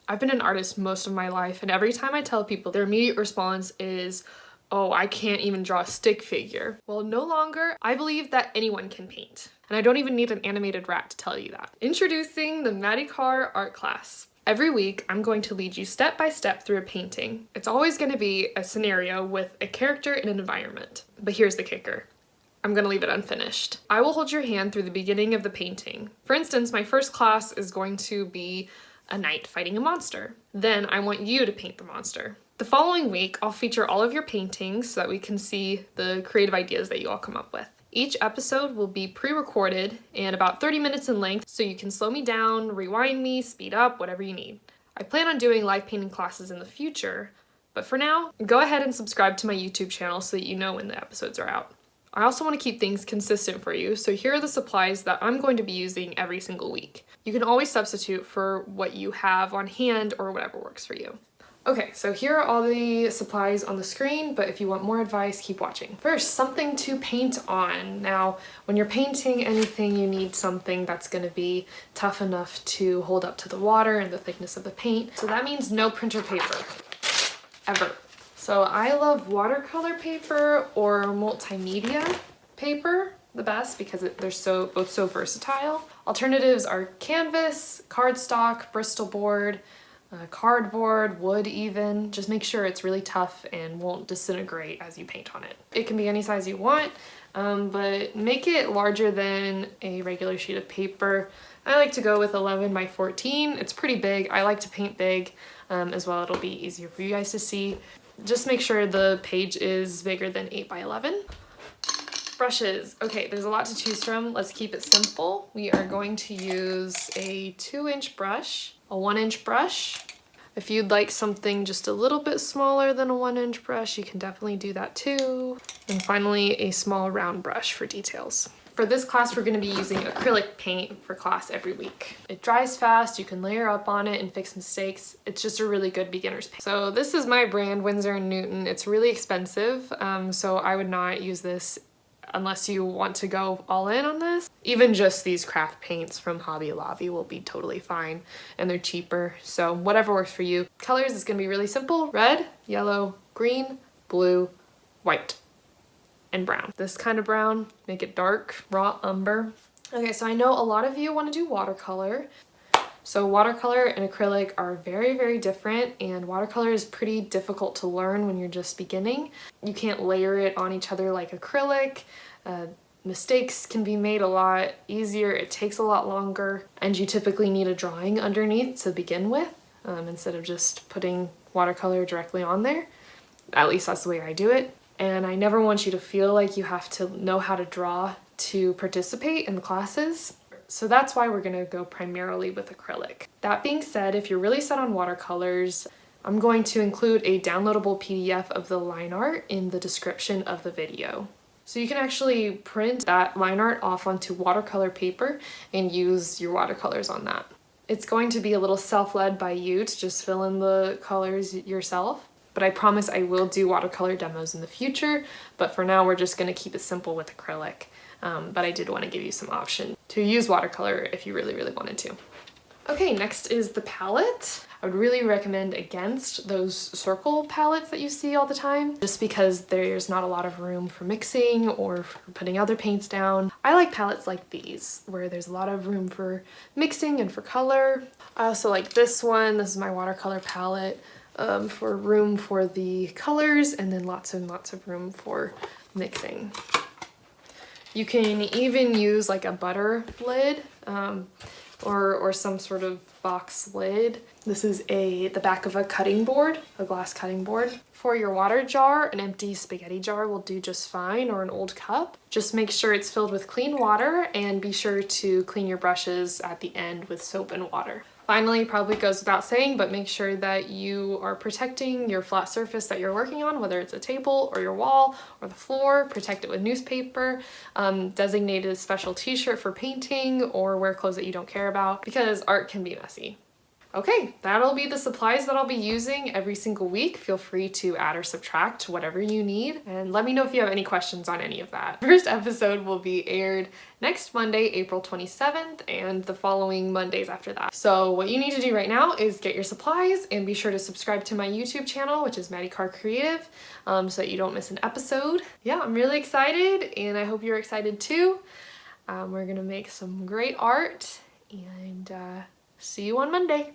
I've been an artist most of my life, and every time I tell people, their immediate response is, oh, I can't even draw a stick figure. Well, no longer. I believe that anyone can paint. And I don't even need an animated rat to tell you that. Introducing the Mattie Karr art class. Every week, I'm going to lead you step by step through a painting. It's always going to be a scenario with a character and an environment. But here's the kicker. I'm going to leave it unfinished. I will hold your hand through the beginning of the painting. For instance, my first class is going to be a knight fighting a monster. Then I want you to paint the monster. The following week, I'll feature all of your paintings so that we can see the creative ideas that you all come up with. Each episode will be pre-recorded and about 30 minutes in length, so you can slow me down, rewind me, speed up, whatever you need. I plan on doing live painting classes in the future, but for now, go ahead and subscribe to my YouTube channel so that you know when the episodes are out. I also want to keep things consistent for you, so here are the supplies that I'm going to be using every single week. You can always substitute for what you have on hand or whatever works for you. Okay, so here are all the supplies on the screen, but if you want more advice, keep watching. First, something to paint on. Now, when you're painting anything, you need something that's gonna be tough enough to hold up to the water and the thickness of the paint. So that means no printer paper, ever. So I love watercolor paper or multimedia paper the best because they're both so versatile. Alternatives are canvas, cardstock, Bristol board, cardboard, wood even. Just make sure it's really tough and won't disintegrate as you paint on it. It can be any size you want, but make it larger than a regular sheet of paper. I like to go with 11 by 14. It's pretty big. I like to paint big as well. It'll be easier for you guys to see. Just make sure the page is bigger than 8 by 11. Brushes. Okay, there's a lot to choose from. Let's keep it simple. We are going to use a 2-inch brush, a 1-inch brush. If you'd like something just a little bit smaller than a 1-inch brush, you can definitely do that too. And finally, a small round brush for details. For this class, we're going to be using acrylic paint for class every week. It dries fast, you can layer up on it and fix mistakes. It's just a really good beginner's paint. So this is my brand, Winsor & Newton. It's really expensive, so I would not use this unless you want to go all in on this. Even just these craft paints from Hobby Lobby will be totally fine, and they're cheaper, so whatever works for you. Colors is gonna be really simple: red, yellow, green, blue, white, and brown. This kind of brown, make it dark, raw umber. Okay, so I know a lot of you want to do watercolor. So watercolor and acrylic are very, very different, and watercolor is pretty difficult to learn when you're just beginning. You can't layer it on each other like acrylic. Mistakes can be made a lot easier, it takes a lot longer, and you typically need a drawing underneath to begin with, instead of just putting watercolor directly on there. At least that's the way I do it. And I never want you to feel like you have to know how to draw to participate in the classes. So that's why we're gonna go primarily with acrylic. That being said, if you're really set on watercolors, I'm going to include a downloadable PDF of the line art in the description of the video. So you can actually print that line art off onto watercolor paper and use your watercolors on that. It's going to be a little self-led by you to just fill in the colors yourself, but I promise I will do watercolor demos in the future, but for now we're just gonna keep it simple with acrylic. But I did want to give you some option to use watercolor if you really, really wanted to. Okay, next is the palette. I would really recommend against those circle palettes that you see all the time, just because there's not a lot of room for mixing or for putting other paints down. I like palettes like these, where there's a lot of room for mixing and for color. I also like this one. This is my watercolor palette, for room for the colors and then lots and lots of room for mixing. You can even use like a butter lid or some sort of box lid. This is the back of a cutting board, a glass cutting board. For your water jar, an empty spaghetti jar will do just fine, or an old cup. Just make sure it's filled with clean water and be sure to clean your brushes at the end with soap and water. Finally, probably goes without saying, but make sure that you are protecting your flat surface that you're working on, whether it's a table or your wall or the floor. Protect it with newspaper, designate a special t-shirt for painting, or wear clothes that you don't care about, because art can be messy. Okay, that'll be the supplies that I'll be using every single week. Feel free to add or subtract whatever you need, and let me know if you have any questions on any of that. First episode will be aired next Monday, April 27th, and the following Mondays after that. So what you need to do right now is get your supplies and be sure to subscribe to my YouTube channel, which is Mattie Karr Creative, so that you don't miss an episode. Yeah, I'm really excited, and I hope you're excited too. We're gonna make some great art, and see you on Monday.